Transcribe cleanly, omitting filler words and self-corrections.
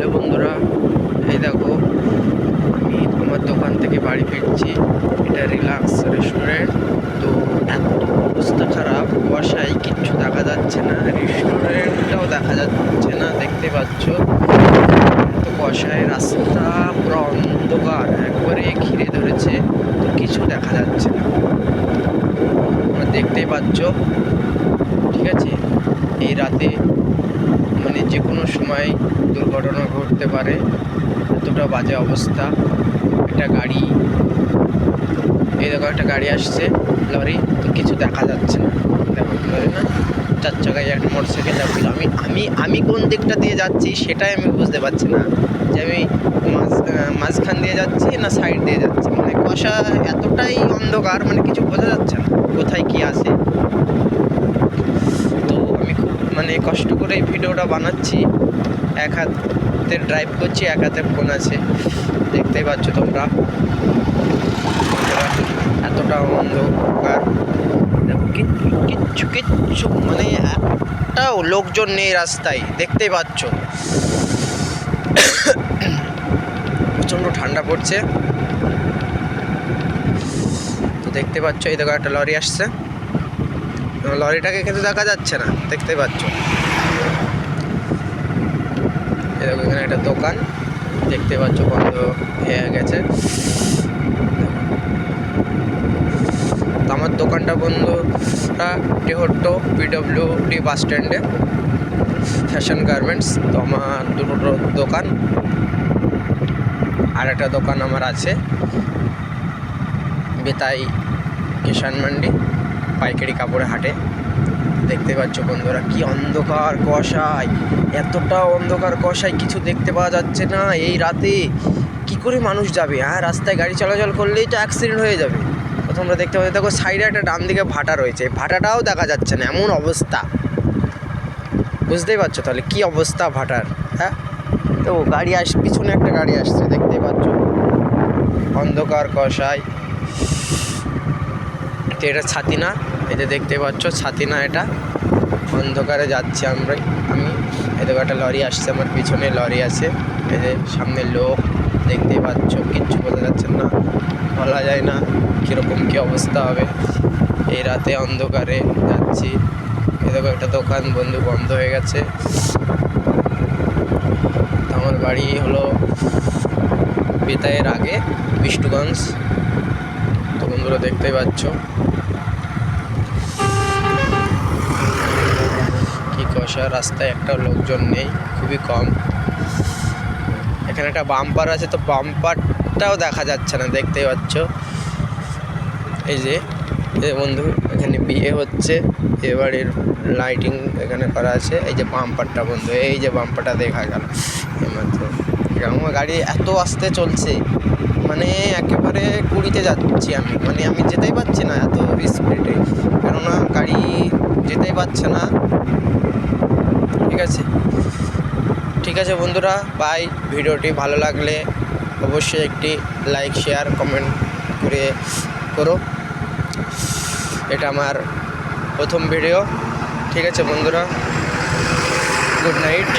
Hello বন্ধুরা, এই দেখো আমি আমার দোকান থেকে বাড়ি ফিরছি। এটা রিল্যাক্স রেস্টুরেন্ট। তো এত অবস্থা খারাপ, কুয়াশায় কিচ্ছু দেখা যাচ্ছে না, রেস্টুরেন্টটাও দেখা যাচ্ছে না, দেখতে পাচ্ছ। তো কুয়াশায় রাস্তা পুরো অন্ধকার, একবারে ঘিরে ধরেছে, তো কিছু দেখা যাচ্ছে না, তোমরা দেখতেই পাচ্ছ। ঠিক আছে, এই রাতে মানে যে কোনো সময় দুর্ঘটনা ঘটতে পারে, এতটা বাজে অবস্থা। একটা গাড়ি, এই দেখো একটা গাড়ি আসছে, লরি, তো কিছু দেখা যাচ্ছে না। দেখো লরি না, চার চাকায় একটা মোটর সাইকেল যাচ্ছিল। আমি আমি আমি কোন দিকটা দিয়ে যাচ্ছি সেটাই আমি বুঝতে পারছি না, যে আমি মাঝখান দিয়ে যাচ্ছি না সাইড দিয়ে যাচ্ছি। মানে কুয়াশা এতটাই অন্ধকার, মানে কিছু বোঝা যাচ্ছে না কোথায় কি আছে। তো আমি খুব মানে কষ্ট করে এই ভিডিওটা বানাচ্ছি, এক হাতে ড্রাইভ করছি, এক হাতে ফোন আছে, দেখতেই পাচ্ছ তোমরা। এতটা অন্ধকার, কিচ্ছু কিচ্ছু মানে একটাও লোকজন নেই রাস্তায়, দেখতেই পাচ্ছ। প্রচণ্ড ঠান্ডা পড়ছে। তো দেখতে পাচ্ছ, এই দেখো একটা লরি আসছে, লরিটাকে কিন্তু দেখা যাচ্ছে না, দেখতে পাচ্ছ। এই দেখো এখানে একটা দোকান, দেখতে পাচ্ছ বন্ধ হয়ে গেছে। আমার দোকানটা বন্ধুরা টেহট্টো পিডব্লিউডি বাস স্ট্যান্ডে, ফ্যাশন গার্মেন্টস। তো আমার দুটো দোকান, আর একটা দোকান আমার আছে বেতাই কিষান মান্ডি, পাইকারি কাপড়ে হাটে। দেখতে পাচ্ছ বন্ধুরা কি অন্ধকার কুয়াশায়, এতটা অন্ধকার কুয়াশায় কিছু দেখতে পাওয়া যাচ্ছে না। এই রাতে কি করে মানুষ যাবে? রাস্তায় গাড়ি চলাচল করলেই তো অ্যাক্সিডেন্ট হয়ে যাবে। তোমরা দেখতে পাচ্ছ, দেখো সাইডে একটা ডান দিকে ভাটা রয়েছে, ভাটাটাও দেখা যাচ্ছে না, এমন অবস্থা। বুঝতেই পারছো তাহলে কি অবস্থা ভাটার। তো গাড়ি পিছনে একটা গাড়ি আসছে, দেখতেই পাচ্ছ, অন্ধকার কুয়াশায়। তো এটা ছাতি না, এটা দেখতে পাচ্ছ ছাতি না, এটা অন্ধকারে যাচ্ছি আমি। এদিকে একটা লরি আসছে, আমার পিছনে লরি আছে, এদের সামনে লোক, দেখতেই পাচ্ছ। কিচ্ছু বোঝা যাচ্ছে না, বলা যায় না কীরকম কী অবস্থা হবে। এই রাতে অন্ধকারে যাচ্ছি। এদিকে একটা দোকান বন্ধু বন্ধ হয়ে গেছে। আমার বাড়ি হলো বেতাইয়ের আগে বিষ্ণুগঞ্জ। তো বন্ধুরা দেখতেই পাচ্ছ কি কুয়াশা, রাস্তায় একটা লোকজন নেই, খুবই কম। এখানে একটা বাম্পার আছে, তো বাম্পারটাও দেখা যাচ্ছে না, দেখতেই পাচ্ছ। এই যে বন্ধু, এখানে বিয়ে হচ্ছে, এবারের লাইটিং এখানে করা আছে। এই যে বাম্পারটা বন্ধু, এই যে বাম্পারটা দেখা গেল এইমাত্র। আমার গাড়ি এত আস্তে চলছে, মানে একেবারে 20-তে যাচ্ছি আমি, মানে আমি যেতেই পারছি না এত স্পিডে, কেননা গাড়ি যেতেই পারছে না। ঠিক আছে বন্ধুরা, বাই। ভিডিওটি ভালো লাগলে অবশ্যই একটি লাইক, শেয়ার, কমেন্ট করো। এটা আমার প্রথম ভিডিও। ঠিক আছে বন্ধুরা, গুড নাইট।